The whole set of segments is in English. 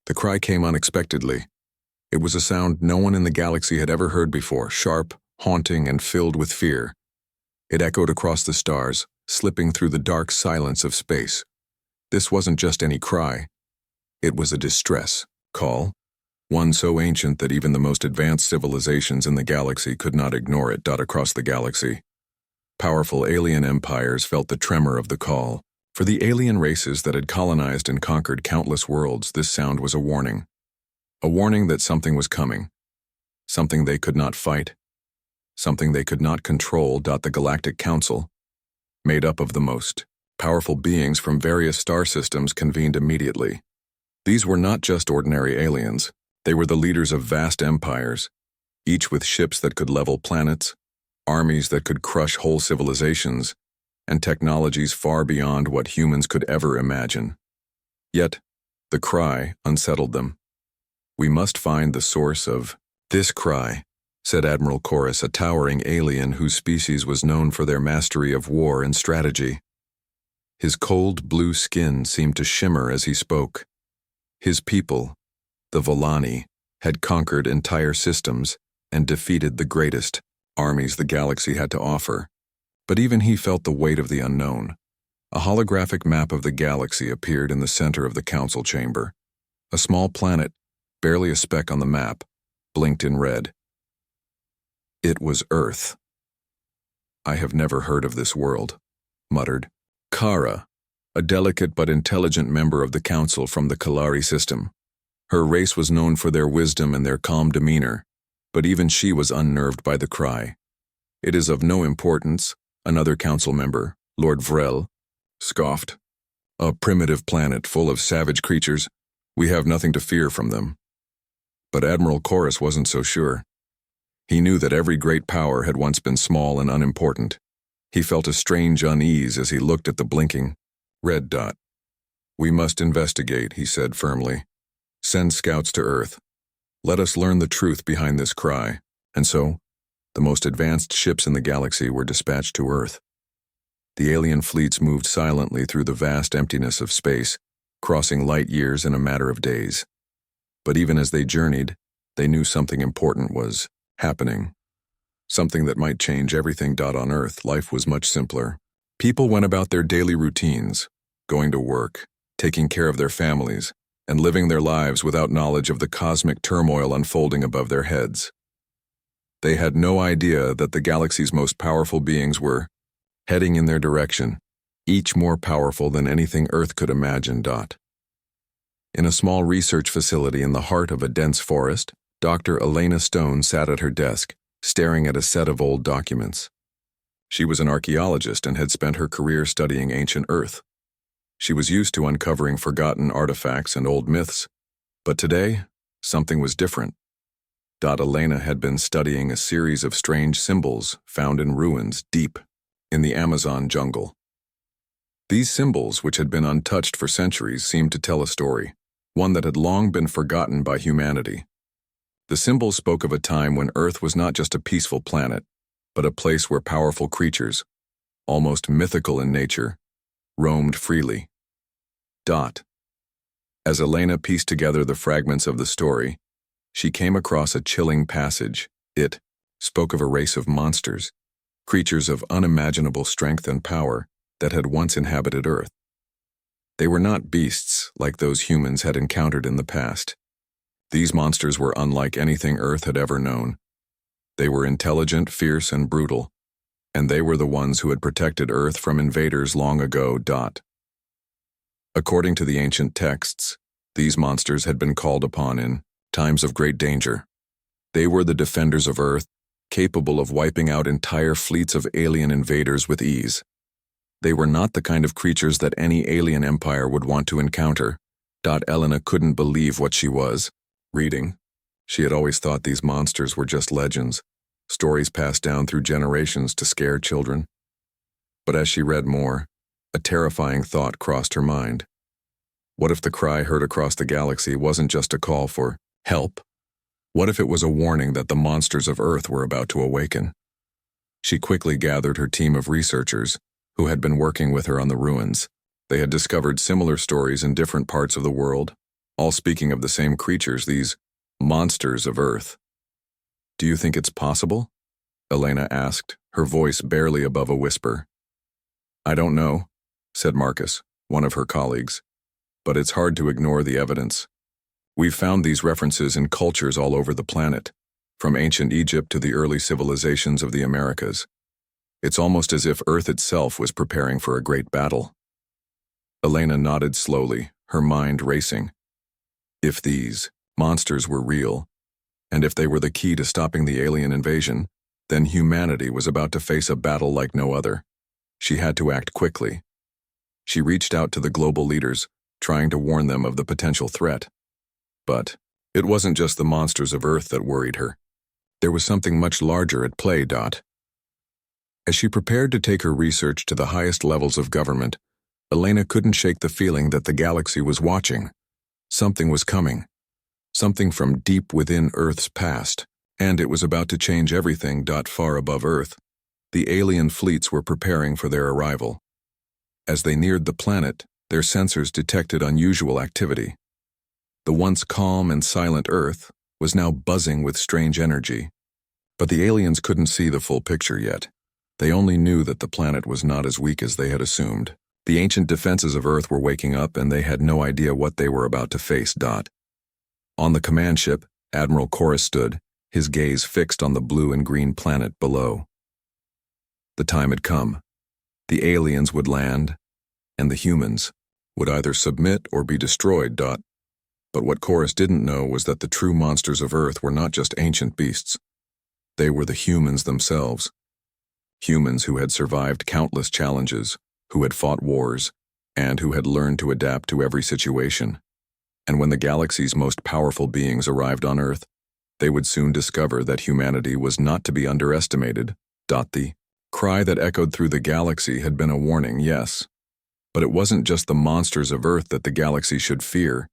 The cry came unexpectedly. It was a sound no one in the galaxy had ever heard before, sharp, haunting, and filled with fear. It echoed across the stars, slipping through the dark silence of space. This wasn't just any cry. It was a distress call, one so ancient that even the most advanced civilizations in the galaxy could not ignore it. Across the galaxy, powerful alien empires felt the tremor of the call. For the alien races that had colonized and conquered countless worlds, this sound was a warning. A warning that something was coming. Something they could not fight. Something they could not control. The Galactic Council, made up of the most powerful beings from various star systems, convened immediately. These were not just ordinary aliens. They were the leaders of vast empires, each with ships that could level planets, armies that could crush whole civilizations, and technologies far beyond what humans could ever imagine. Yet, the cry unsettled them. "We must find the source of this cry," said Admiral Chorus, a towering alien whose species was known for their mastery of war and strategy. His cold blue skin seemed to shimmer as he spoke. His people, the Volani, had conquered entire systems and defeated the greatest armies the galaxy had to offer. But even he felt the weight of the unknown. A holographic map of the galaxy appeared in the center of the council chamber. A small planet, barely a speck on the map, blinked in red. It was Earth. "I have never heard of this world," muttered Kara, a delicate but intelligent member of the council from the Kalari system. Her race was known for their wisdom and their calm demeanor, but even she was unnerved by the cry. "It is of no importance," another council member, Lord Vrel, scoffed. "A primitive planet full of savage creatures. We have nothing to fear from them." But Admiral Chorus wasn't so sure. He knew that every great power had once been small and unimportant. He felt a strange unease as he looked at the blinking red dot. "We must investigate," he said firmly. "Send scouts to Earth. Let us learn the truth behind this cry." And so, the most advanced ships in the galaxy were dispatched to Earth. The alien fleets moved silently through the vast emptiness of space, crossing light years in a matter of days. But even as they journeyed, they knew something important was happening. Something that might change everything. On Earth, life was much simpler. People went about their daily routines, going to work, taking care of their families, and living their lives without knowledge of the cosmic turmoil unfolding above their heads. They had no idea that the galaxy's most powerful beings were heading in their direction, each more powerful than anything Earth could imagine. In a small research facility in the heart of a dense forest, Dr. Elena Stone sat at her desk, staring at a set of old documents. She was an archaeologist and had spent her career studying ancient Earth. She was used to uncovering forgotten artifacts and old myths, but today, something was different. Elena had been studying a series of strange symbols found in ruins deep in the Amazon jungle. These symbols, which had been untouched for centuries, seemed to tell a story, one that had long been forgotten by humanity. The symbols spoke of a time when Earth was not just a peaceful planet, but a place where powerful creatures, almost mythical in nature, roamed freely. As Elena pieced together the fragments of the story, she came across a chilling passage. It spoke of a race of monsters, creatures of unimaginable strength and power that had once inhabited Earth. They were not beasts like those humans had encountered in the past. These monsters were unlike anything Earth had ever known. They were intelligent, fierce, and brutal, and they were the ones who had protected Earth from invaders long ago. According to the ancient texts, these monsters had been called upon in times of great danger. They were the defenders of Earth, capable of wiping out entire fleets of alien invaders with ease. They were not the kind of creatures that any alien empire would want to encounter. Elena couldn't believe what she was reading. She had always thought these monsters were just legends, stories passed down through generations to scare children. But as she read more, a terrifying thought crossed her mind. What if the cry heard across the galaxy wasn't just a call for help? What if it was a warning that the monsters of Earth were about to awaken? She quickly gathered her team of researchers, who had been working with her on the ruins. They had discovered similar stories in different parts of the world, all speaking of the same creatures, these monsters of Earth. "Do you think it's possible?" Elena asked, her voice barely above a whisper. "I don't know," said Marcus, one of her colleagues, "but it's hard to ignore the evidence. We've found these references in cultures all over the planet, from ancient Egypt to the early civilizations of the Americas. It's almost as if Earth itself was preparing for a great battle." Elena nodded slowly, her mind racing. If these monsters were real, and if they were the key to stopping the alien invasion, then humanity was about to face a battle like no other. She had to act quickly. She reached out to the global leaders, trying to warn them of the potential threat. But it wasn't just the monsters of Earth that worried her. There was something much larger at play. As she prepared to take her research to the highest levels of government, Elena couldn't shake the feeling that the galaxy was watching. Something was coming. Something from deep within Earth's past, and it was about to change everything. Far above Earth, the alien fleets were preparing for their arrival. As they neared the planet, their sensors detected unusual activity. The once calm and silent Earth was now buzzing with strange energy. But the aliens couldn't see the full picture yet. They only knew that the planet was not as weak as they had assumed. The ancient defenses of Earth were waking up, and they had no idea what they were about to face. On the command ship, Admiral Chorus stood, his gaze fixed on the blue and green planet below. The time had come. The aliens would land, and the humans would either submit or be destroyed. But what Chorus didn't know was that the true monsters of Earth were not just ancient beasts. They were the humans themselves. Humans who had survived countless challenges, who had fought wars, and who had learned to adapt to every situation. And when the galaxy's most powerful beings arrived on Earth, they would soon discover that humanity was not to be underestimated. The cry that echoed through the galaxy had been a warning, yes. But it wasn't just the monsters of Earth that the galaxy should fear.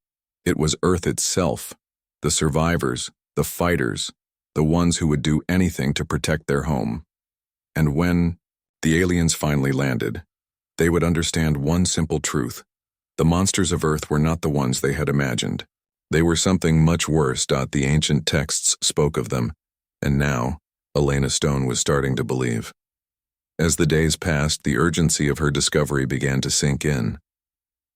It was Earth itself, the survivors, the fighters, the ones who would do anything to protect their home. And when the aliens finally landed, they would understand one simple truth. The monsters of Earth were not the ones they had imagined. They were something much worse. The ancient texts spoke of them, and now Elena Stone was starting to believe. As the days passed, the urgency of her discovery began to sink in.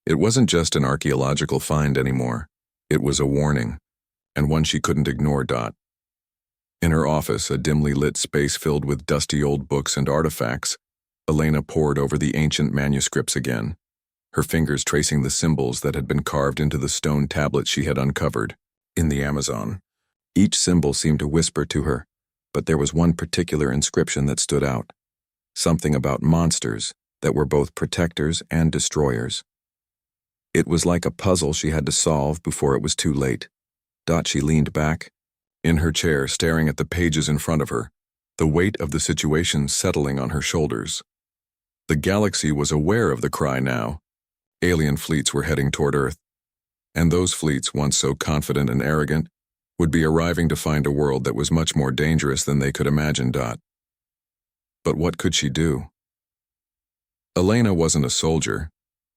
It wasn't just an archaeological find anymore. It was a warning, and one she couldn't ignore. In her office, a dimly lit space filled with dusty old books and artifacts, Elena pored over the ancient manuscripts again, her fingers tracing the symbols that had been carved into the stone tablets she had uncovered in the Amazon. Each symbol seemed to whisper to her, but there was one particular inscription that stood out. Something about monsters that were both protectors and destroyers. It was like a puzzle she had to solve before it was too late. She leaned back, in her chair, staring at the pages in front of her, the weight of the situation settling on her shoulders. The galaxy was aware of the cry now. Alien fleets were heading toward Earth, and those fleets, once so confident and arrogant, would be arriving to find a world that was much more dangerous than they could imagine. But what could she do? Elena wasn't a soldier,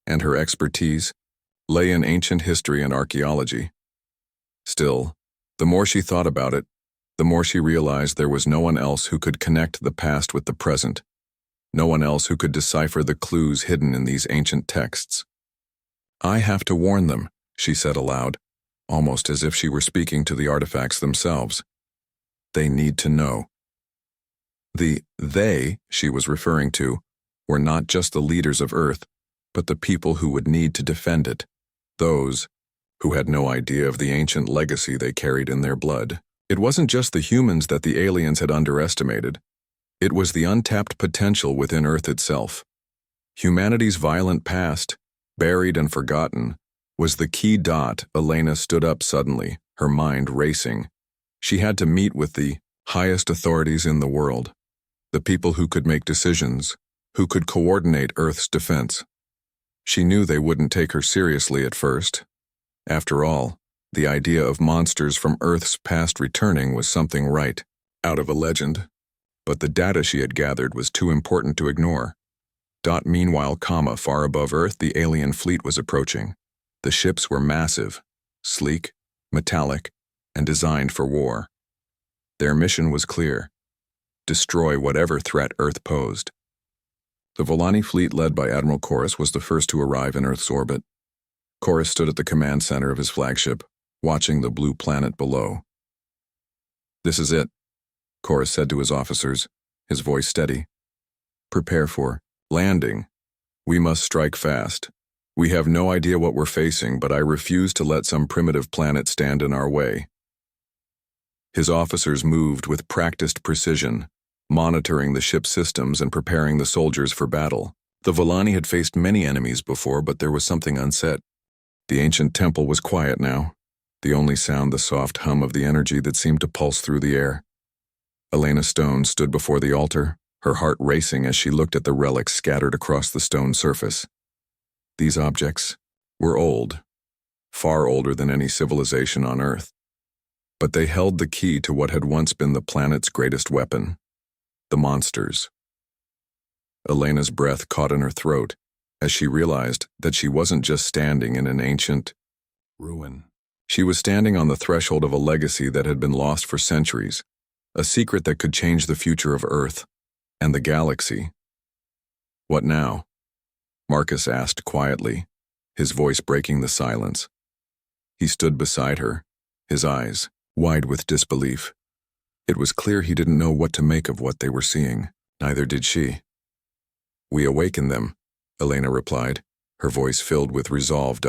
and her expertise lay in ancient history and archaeology. Still, the more she thought about it, the more she realized there was no one else who could connect the past with the present, no one else who could decipher the clues hidden in these ancient texts. "I have to warn them," she said aloud, almost as if she were speaking to the artifacts themselves. "They need to know." The "they" she was referring to were not just the leaders of Earth, but the people who would need to defend it, those who had no idea of the ancient legacy they carried in their blood. It wasn't just the humans that the aliens had underestimated. It was the untapped potential within Earth itself. Humanity's violent past, buried and forgotten, was the key. Elena stood up suddenly, her mind racing. She had to meet with the highest authorities in the world, the people who could make decisions, who could coordinate Earth's defense. She knew they wouldn't take her seriously at first. After all, the idea of monsters from Earth's past returning was something right out of a legend. But the data she had gathered was too important to ignore. Meanwhile, far above Earth, the alien fleet was approaching. The ships were massive, sleek, metallic, and designed for war. Their mission was clear: destroy whatever threat Earth posed. The Volani fleet led by Admiral Chorus was the first to arrive in Earth's orbit. Chorus stood at the command center of his flagship, watching the blue planet below. "This is it," Chorus said to his officers, his voice steady. "Prepare for landing. We must strike fast. We have no idea what we're facing, but I refuse to let some primitive planet stand in our way." His officers moved with practiced precision, monitoring the ship's systems and preparing the soldiers for battle. The Volani had faced many enemies before, but there was something unsaid. The ancient temple was quiet now, the only sound the soft hum of the energy that seemed to pulse through the air. Elena Stone stood before the altar, her heart racing as she looked at the relics scattered across the stone surface. These objects were old, far older than any civilization on Earth. But they held the key to what had once been the planet's greatest weapon: the monsters. Elena's breath caught in her throat as she realized that she wasn't just standing in an ancient ruin. She was standing on the threshold of a legacy that had been lost for centuries, a secret that could change the future of Earth and the galaxy. "What now?" Marcus asked quietly, his voice breaking the silence. He stood beside her, his eyes wide with disbelief. It was clear he didn't know what to make of what they were seeing. Neither did she. "We awaken them," Elena replied, her voice filled with resolve.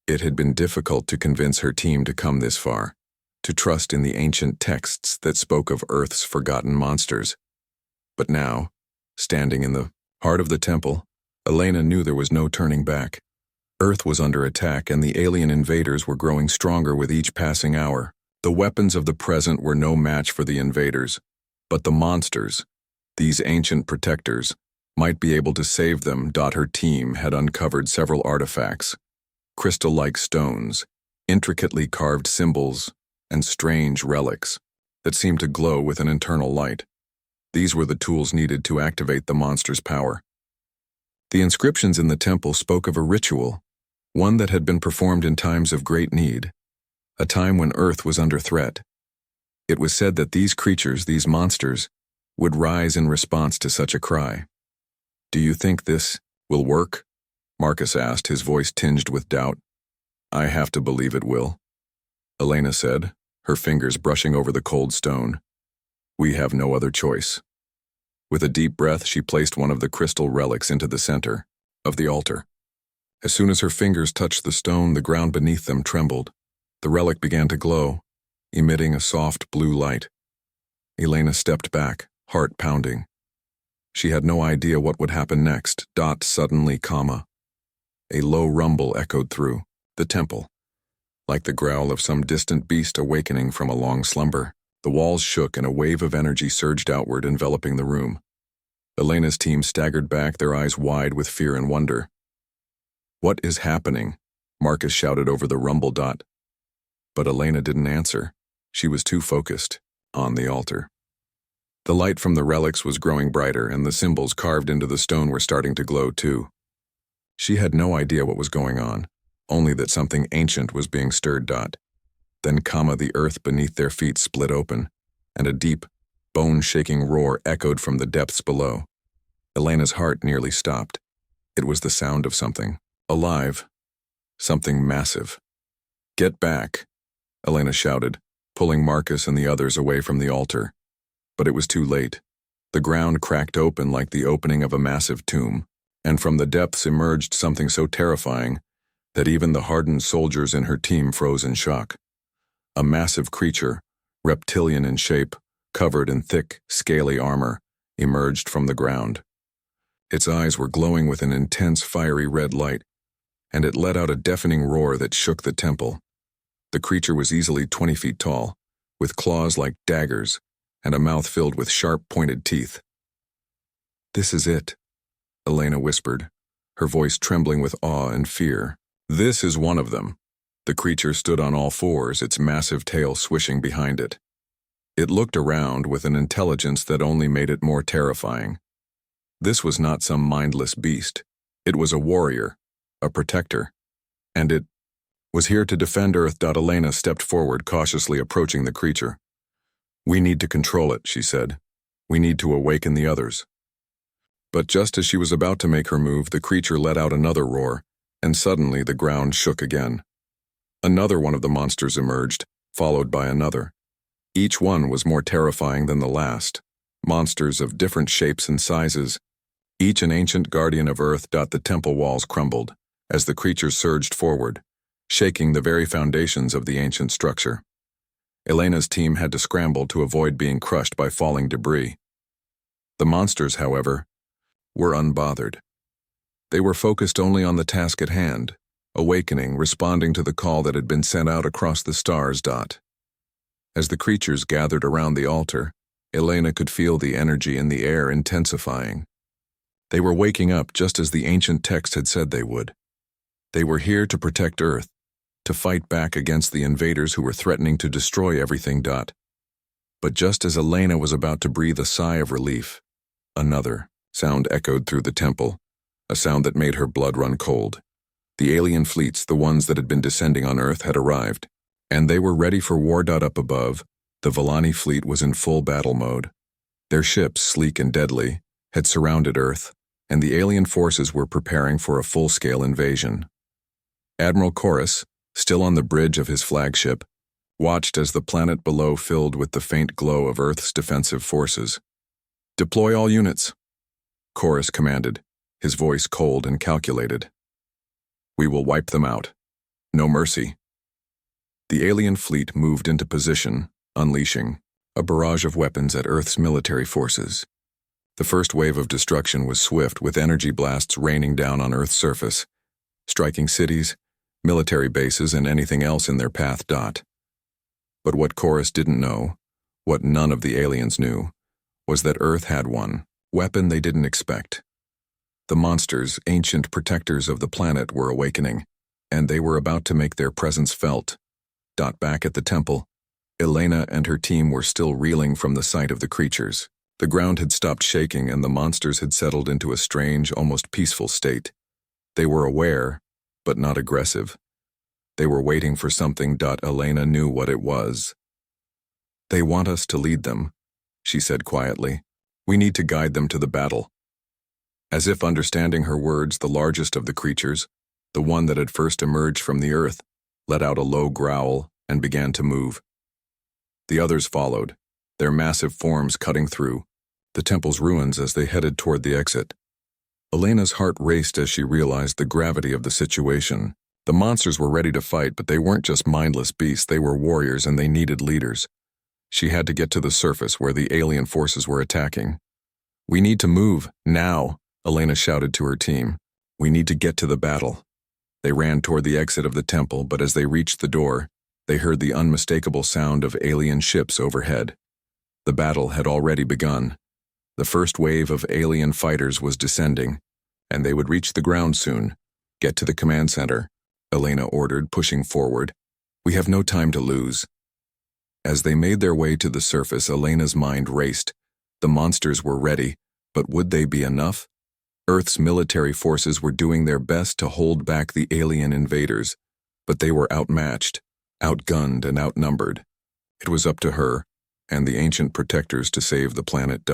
It had been difficult to convince her team to come this far, to trust in the ancient texts that spoke of Earth's forgotten monsters. But now, standing in the heart of the temple, Elena knew there was no turning back. Earth was under attack, and the alien invaders were growing stronger with each passing hour. The weapons of the present were no match for the invaders, but the monsters, these ancient protectors, might be able to save them. Her team had uncovered several artifacts: crystal-like stones, intricately carved symbols, and strange relics that seemed to glow with an internal light. These were the tools needed to activate the monster's power. The inscriptions in the temple spoke of a ritual, one that had been performed in times of great need, a time when Earth was under threat. It was said that these creatures, these monsters, would rise in response to such a cry. "Do you think this will work?" Marcus asked, his voice tinged with doubt. "I have to believe it will," Elena said, her fingers brushing over the cold stone. "We have no other choice." With a deep breath, she placed one of the crystal relics into the center of the altar. As soon as her fingers touched the stone, the ground beneath them trembled. The relic began to glow, emitting a soft blue light. Elena stepped back, heart pounding. She had no idea what would happen next. Suddenly, a low rumble echoed through the temple, like the growl of some distant beast awakening from a long slumber. The walls shook and a wave of energy surged outward, enveloping the room. Elena's team staggered back, their eyes wide with fear and wonder. "What is happening?" Marcus shouted over the rumble. But Elena didn't answer. She was too focused on the altar. The light from the relics was growing brighter, and the symbols carved into the stone were starting to glow too. She had no idea what was going on, only that something ancient was being stirred. Then, the earth beneath their feet split open, and a deep, bone-shaking roar echoed from the depths below. Elena's heart nearly stopped. It was the sound of something alive, something massive. "Get back," Elena shouted, pulling Marcus and the others away from the altar. But it was too late. The ground cracked open like the opening of a massive tomb, and from the depths emerged something so terrifying that even the hardened soldiers in her team froze in shock. A massive creature, reptilian in shape, covered in thick, scaly armor, emerged from the ground. Its eyes were glowing with an intense, fiery red light, and it let out a deafening roar that shook the temple. The creature was easily 20 feet tall, with claws like daggers, and a mouth filled with sharp, pointed teeth. "This is it," Elena whispered, her voice trembling with awe and fear. "This is one of them." The creature stood on all fours, its massive tail swishing behind it. It looked around with an intelligence that only made it more terrifying. This was not some mindless beast. It was a warrior, a protector, and it was here to defend Earth. Elena stepped forward, cautiously approaching the creature. "We need to control it," she said. "We need to awaken the others." But just as she was about to make her move, the creature let out another roar, and suddenly the ground shook again. Another one of the monsters emerged, followed by another. Each one was more terrifying than the last. Monsters of different shapes and sizes, each an ancient guardian of Earth. The temple walls crumbled as the creatures surged forward, shaking the very foundations of the ancient structure. Elena's team had to scramble to avoid being crushed by falling debris. The monsters, however, were unbothered. They were focused only on the task at hand, awakening, responding to the call that had been sent out across the stars. As the creatures gathered around the altar, Elena could feel the energy in the air intensifying. They were waking up just as the ancient text had said they would. They were here to protect Earth, to fight back against the invaders who were threatening to destroy everything. But just as Elena was about to breathe a sigh of relief, another sound echoed through the temple, a sound that made her blood run cold. The alien fleets, the ones that had been descending on Earth, had arrived, and they were ready for war. Up above, the Villani fleet was in full battle mode. Their ships, sleek and deadly, had surrounded Earth, and the alien forces were preparing for a full-scale invasion. Admiral Chorus, still on the bridge of his flagship, watched as the planet below filled with the faint glow of Earth's defensive forces. "Deploy all units," Chorus commanded, his voice cold and calculated. "We will wipe them out. No mercy." The alien fleet moved into position, unleashing a barrage of weapons at Earth's military forces. The first wave of destruction was swift, with energy blasts raining down on Earth's surface, striking cities, military bases, and anything else in their path. But what Chorus didn't know, what none of the aliens knew, was that Earth had one weapon they didn't expect. The monsters, ancient protectors of the planet, were awakening, and they were about to make their presence felt. Back at the temple, Elena and her team were still reeling from the sight of the creatures. The ground had stopped shaking and the monsters had settled into a strange, almost peaceful state. They were aware, but not aggressive. They were waiting for something. Elena knew what it was. "They want us to lead them," she said quietly. "We need to guide them to the battle." As if understanding her words, the largest of the creatures, the one that had first emerged from the earth, let out a low growl and began to move. The others followed, their massive forms cutting through the temple's ruins as they headed toward the exit. Elena's heart raced as she realized the gravity of the situation. The monsters were ready to fight, but they weren't just mindless beasts, they were warriors and they needed leaders. She had to get to the surface where the alien forces were attacking. "We need to move, now," Elena shouted to her team. "We need to get to the battle." They ran toward the exit of the temple, but as they reached the door, they heard the unmistakable sound of alien ships overhead. The battle had already begun. The first wave of alien fighters was descending, and they would reach the ground soon. "Get to the command center," Elena ordered, pushing forward. "We have no time to lose." As they made their way to the surface, Elena's mind raced. The monsters were ready, but would they be enough? Earth's military forces were doing their best to hold back the alien invaders, but they were outmatched, outgunned, and outnumbered. It was up to her and the ancient protectors to save the planet.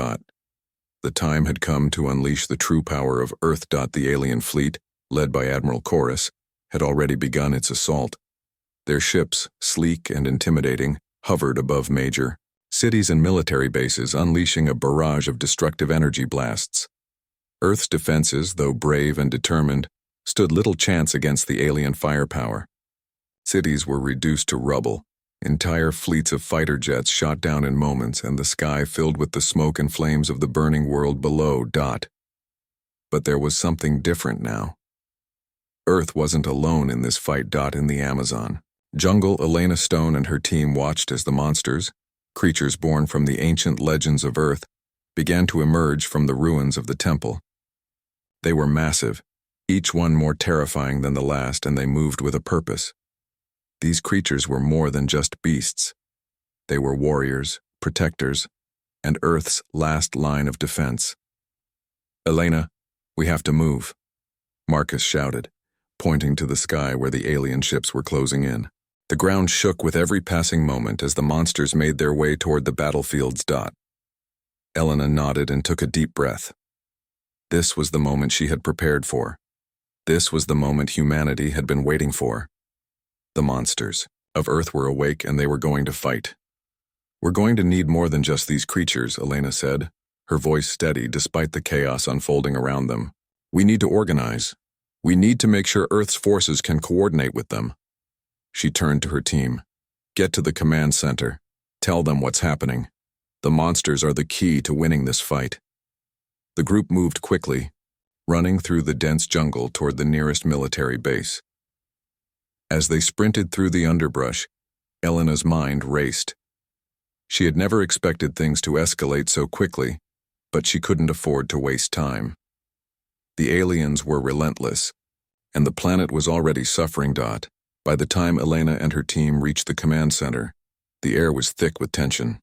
The time had come to unleash the true power of Earth. The alien fleet, led by Admiral Chorus, had already begun its assault. Their ships, sleek and intimidating, hovered above major cities and military bases, unleashing a barrage of destructive energy blasts. Earth's defenses, though brave and determined, stood little chance against the alien firepower. Cities were reduced to rubble. Entire fleets of fighter jets shot down in moments, and the sky filled with the smoke and flames of the burning world below. But there was something different now. Earth wasn't alone in this fight. In the Amazon jungle, Elena Stone and her team watched as the monsters, creatures born from the ancient legends of Earth, began to emerge from the ruins of the temple. They were massive, each one more terrifying than the last, and they moved with a purpose. These creatures were more than just beasts. They were warriors, protectors, and Earth's last line of defense. "Elena, we have to move," Marcus shouted. pointing to the sky where the alien ships were closing in. The ground shook with every passing moment as the monsters made their way toward the battlefield's dot. Elena nodded and took a deep breath. This was the moment she had prepared for. This was the moment humanity had been waiting for. The monsters of Earth were awake and they were going to fight. "We're going to need more than just these creatures," Elena said, her voice steady despite the chaos unfolding around them. "We need to organize. We need to make sure Earth's forces can coordinate with them." She turned to her team. "Get to the command center. Tell them what's happening. The monsters are the key to winning this fight." The group moved quickly, running through the dense jungle toward the nearest military base. As they sprinted through the underbrush, Elena's mind raced. She had never expected things to escalate so quickly, but she couldn't afford to waste time. The aliens were relentless, and the planet was already suffering. By the time Elena and her team reached the command center, the air was thick with tension.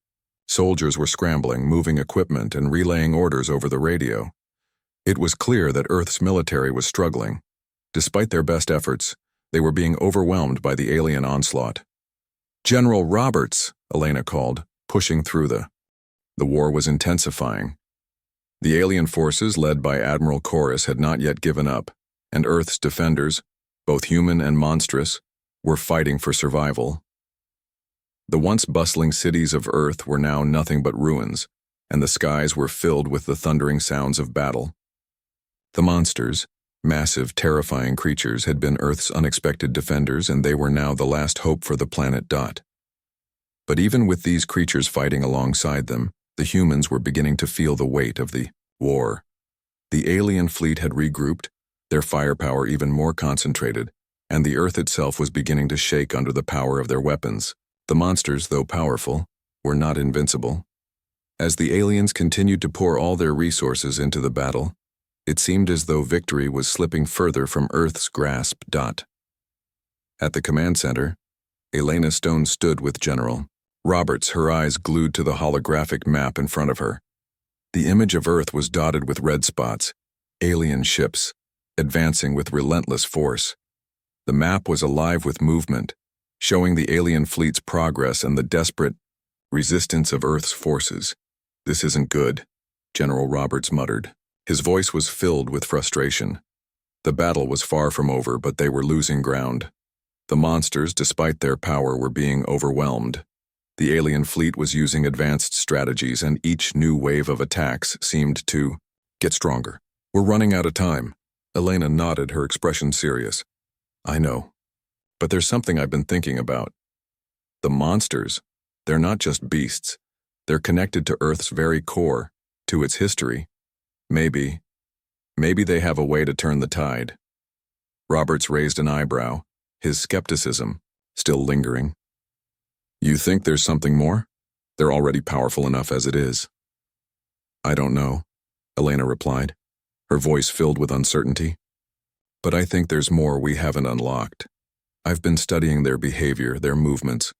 Soldiers were scrambling, moving equipment, and relaying orders over the radio. It was clear that Earth's military was struggling. Despite their best efforts, they were being overwhelmed by the alien onslaught. "General Roberts," Elena called, pushing through the war was intensifying. The alien forces led by Admiral Chorus had not yet given up, and Earth's defenders, both human and monstrous, were fighting for survival. The once bustling cities of Earth were now nothing but ruins, and the skies were filled with the thundering sounds of battle. The monsters, massive, terrifying creatures, had been Earth's unexpected defenders, and they were now the last hope for the planet. But even with these creatures fighting alongside them, the humans were beginning to feel the weight of the war. The alien fleet had regrouped, their firepower even more concentrated, and the Earth itself was beginning to shake under the power of their weapons. The monsters, though powerful, were not invincible. As the aliens continued to pour all their resources into the battle, it seemed as though victory was slipping further from Earth's grasp. At the command center, Elena Stone stood with General Roberts, her eyes glued to the holographic map in front of her. The image of Earth was dotted with red spots, alien ships, advancing with relentless force. The map was alive with movement, showing the alien fleet's progress and the desperate resistance of Earth's forces. "This isn't good," General Roberts muttered. His voice was filled with frustration. The battle was far from over, but they were losing ground. The monsters, despite their power, were being overwhelmed. The alien fleet was using advanced strategies, and each new wave of attacks seemed to get stronger. "We're running out of time." Elena nodded, her expression serious. "I know. But there's something I've been thinking about. The monsters, they're not just beasts. They're connected to Earth's very core, to its history. Maybe they have a way to turn the tide." Roberts raised an eyebrow, his skepticism still lingering. "You think there's something more? They're already powerful enough as it is." "I don't know," Elena replied, her voice filled with uncertainty. "But I think there's more we haven't unlocked. I've been studying their behavior, their movements.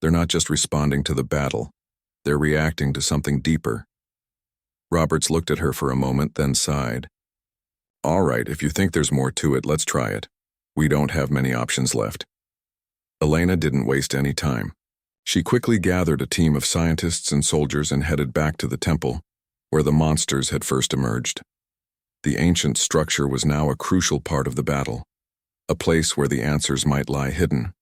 They're not just responding to the battle. They're reacting to something deeper." Roberts looked at her for a moment, then sighed. "All right, if you think there's more to it, let's try it. We don't have many options left." Elena didn't waste any time. She quickly gathered a team of scientists and soldiers and headed back to the temple, where the monsters had first emerged. The ancient structure was now a crucial part of the battle, a place where the answers might lie hidden.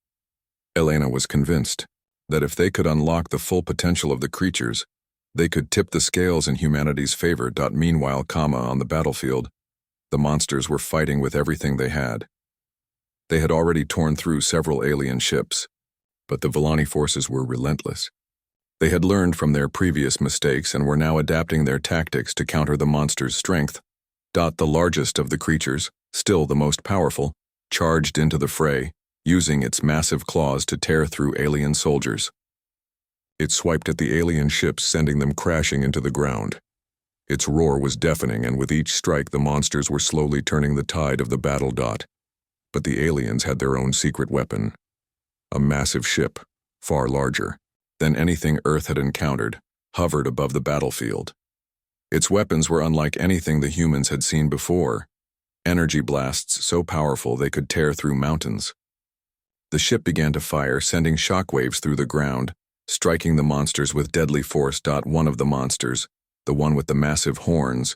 Elena was convinced that if they could unlock the full potential of the creatures, they could tip the scales in humanity's favor. Meanwhile, on the battlefield, the monsters were fighting with everything they had. They had already torn through several alien ships, but the Villani forces were relentless. They had learned from their previous mistakes and were now adapting their tactics to counter the monsters' strength. The largest of the creatures, still the most powerful, charged into the fray, using its massive claws to tear through alien soldiers. It swiped at the alien ships, sending them crashing into the ground. Its roar was deafening, and with each strike the monsters were slowly turning the tide of the battle. But the aliens had their own secret weapon. A massive ship, far larger than anything Earth had encountered, hovered above the battlefield. Its weapons were unlike anything the humans had seen before. energy blasts so powerful they could tear through mountains. The ship began to fire, sending shockwaves through the ground, striking the monsters with deadly force. One of the monsters, the one with the massive horns,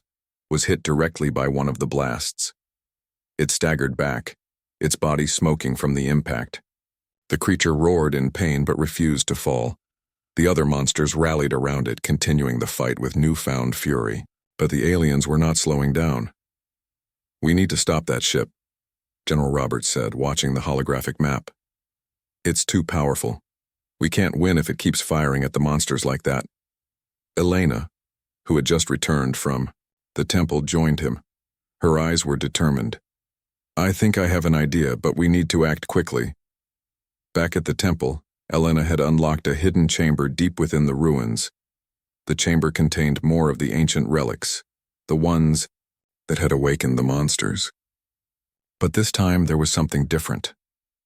was hit directly by one of the blasts. It staggered back, its body smoking from the impact. The creature roared in pain but refused to fall. The other monsters rallied around it, continuing the fight with newfound fury. But the aliens were not slowing down. "We need to stop that ship," General Roberts said, watching the holographic map. "It's too powerful. We can't win if it keeps firing at the monsters like that." Elena, who had just returned from the temple, joined him. Her eyes were determined. "I think I have an idea, but we need to act quickly." Back at the temple, Elena had unlocked a hidden chamber deep within the ruins. The chamber contained more of the ancient relics, the ones that had awakened the monsters. But this time there was something different.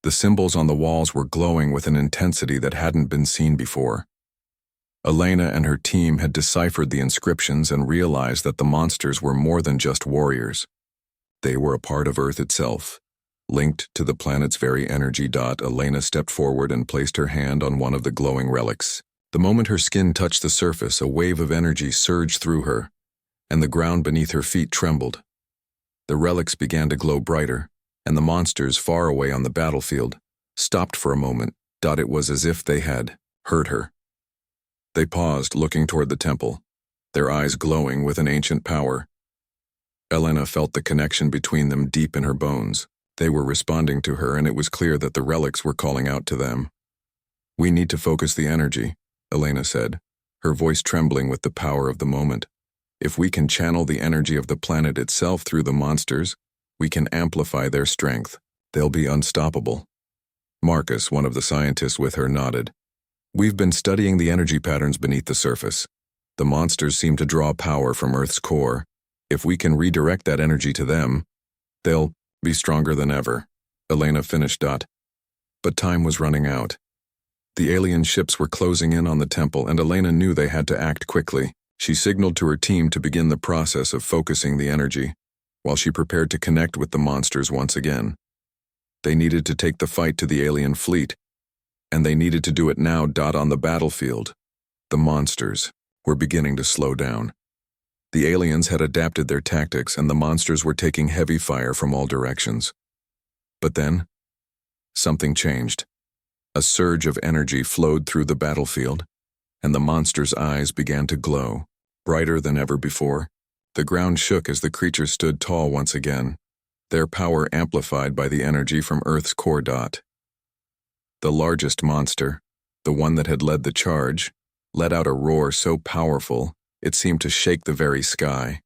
The symbols on the walls were glowing with an intensity that hadn't been seen before. Elena and her team had deciphered the inscriptions and realized that the monsters were more than just warriors. They were a part of Earth itself, linked to the planet's very energy. Elena stepped forward and placed her hand on one of the glowing relics. The moment her skin touched the surface, a wave of energy surged through her, and the ground beneath her feet trembled. The relics began to glow brighter, and the monsters far away on the battlefield stopped for a moment. It was as if they had heard her. They paused, looking toward the temple, their eyes glowing with an ancient power. Elena felt the connection between them deep in her bones. They were responding to her, and it was clear that the relics were calling out to them. "We need to focus the energy," Elena said, her voice trembling with the power of the moment. "If we can channel the energy of the planet itself through the monsters, we can amplify their strength. They'll be unstoppable." Marcus, one of the scientists with her, nodded. "We've been studying the energy patterns beneath the surface. The monsters seem to draw power from Earth's core. If we can redirect that energy to them, they'll be stronger than ever," Elena finished. But time was running out. The alien ships were closing in on the temple, and Elena knew they had to act quickly. She signaled to her team to begin the process of focusing the energy, while she prepared to connect with the monsters once again. They needed to take the fight to the alien fleet, and they needed to do it now. On the battlefield, the monsters were beginning to slow down. The aliens had adapted their tactics, and the monsters were taking heavy fire from all directions. But then, something changed. A surge of energy flowed through the battlefield, and the monsters' eyes began to glow, brighter than ever before. The ground shook as the creatures stood tall once again, their power amplified by the energy from Earth's core. The largest monster, the one that had led the charge, let out a roar so powerful it seemed to shake the very sky.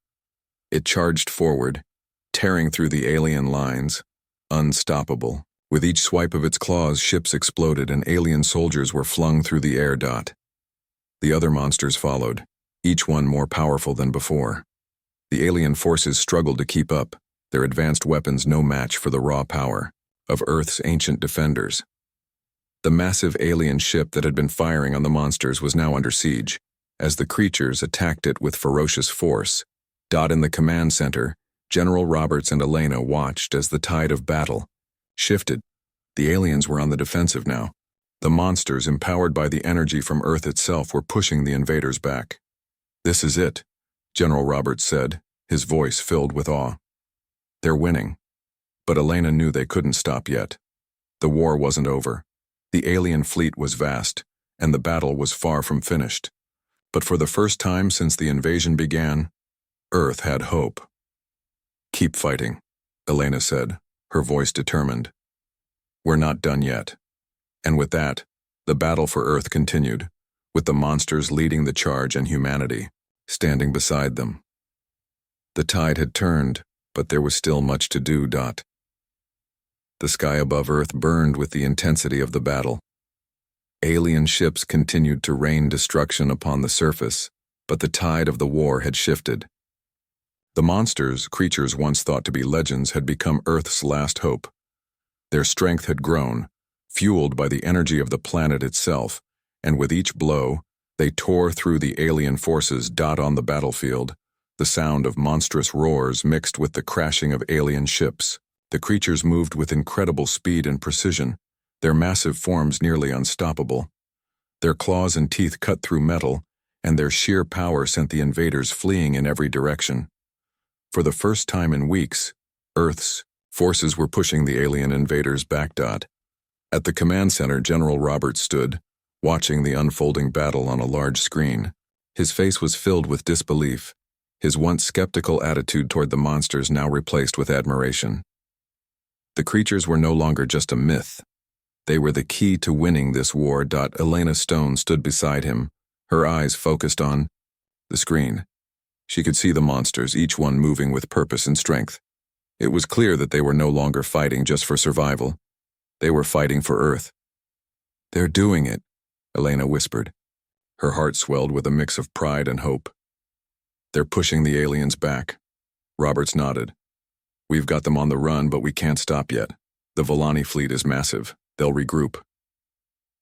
It charged forward, tearing through the alien lines, unstoppable. With each swipe of its claws, ships exploded and alien soldiers were flung through the air. The other monsters followed, each one more powerful than before. The alien forces struggled to keep up, their advanced weapons no match for the raw power of Earth's ancient defenders. The massive alien ship that had been firing on the monsters was now under siege, as the creatures attacked it with ferocious force. In the command center, General Roberts and Elena watched as the tide of battle shifted. The aliens were on the defensive now. The monsters, empowered by the energy from Earth itself, were pushing the invaders back. "This is it," General Roberts said, his voice filled with awe. "They're winning." But Elena knew they couldn't stop yet. The war wasn't over. The alien fleet was vast, and the battle was far from finished. But for the first time since the invasion began, Earth had hope. "Keep fighting," Elena said, her voice determined. "We're not done yet." And with that, the battle for Earth continued, with the monsters leading the charge and humanity standing beside them. The tide had turned, but there was still much to do. The sky above Earth burned with the intensity of the battle. Alien ships continued to rain destruction upon the surface, but the tide of the war had shifted. The monsters, creatures once thought to be legends, had become Earth's last hope. Their strength had grown, fueled by the energy of the planet itself, and with each blow, they tore through the alien forces. On the battlefield, The sound of monstrous roars mixed with the crashing of alien ships. The creatures moved with incredible speed and precision, their massive forms nearly unstoppable. Their claws and teeth cut through metal, and their sheer power sent the invaders fleeing in every direction. For the first time in weeks, Earth's forces were pushing the alien invaders back. At the command center, General Roberts stood, watching the unfolding battle on a large screen. His face was filled with disbelief, his once skeptical attitude toward the monsters now replaced with admiration. The creatures were no longer just a myth. They were the key to winning this war. Elena Stone stood beside him, her eyes focused on the screen. She could see the monsters, each one moving with purpose and strength. It was clear that they were no longer fighting just for survival. They were fighting for Earth. "They're doing it," Elena whispered. Her heart swelled with a mix of pride and hope. "They're pushing the aliens back." Roberts nodded. "We've got them on the run, but we can't stop yet. The Volani fleet is massive. They'll regroup."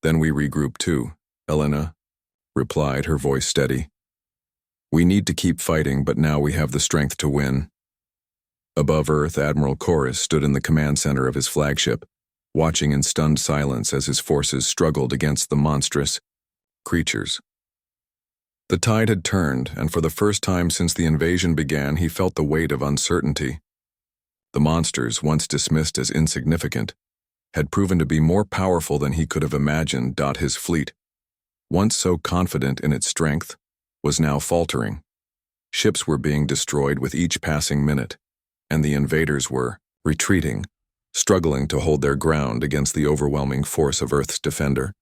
"Then we regroup too," Elena replied, her voice steady. "We need to keep fighting, but now we have the strength to win." Above Earth, Admiral Chorus stood in the command center of his flagship, watching in stunned silence as his forces struggled against the monstrous creatures. The tide had turned, and for the first time since the invasion began, he felt the weight of uncertainty. The monsters, once dismissed as insignificant, had proven to be more powerful than he could have imagined. His fleet, once so confident in its strength, was now faltering. Ships were being destroyed with each passing minute, and the invaders were retreating, struggling to hold their ground against the overwhelming force of Earth's defender.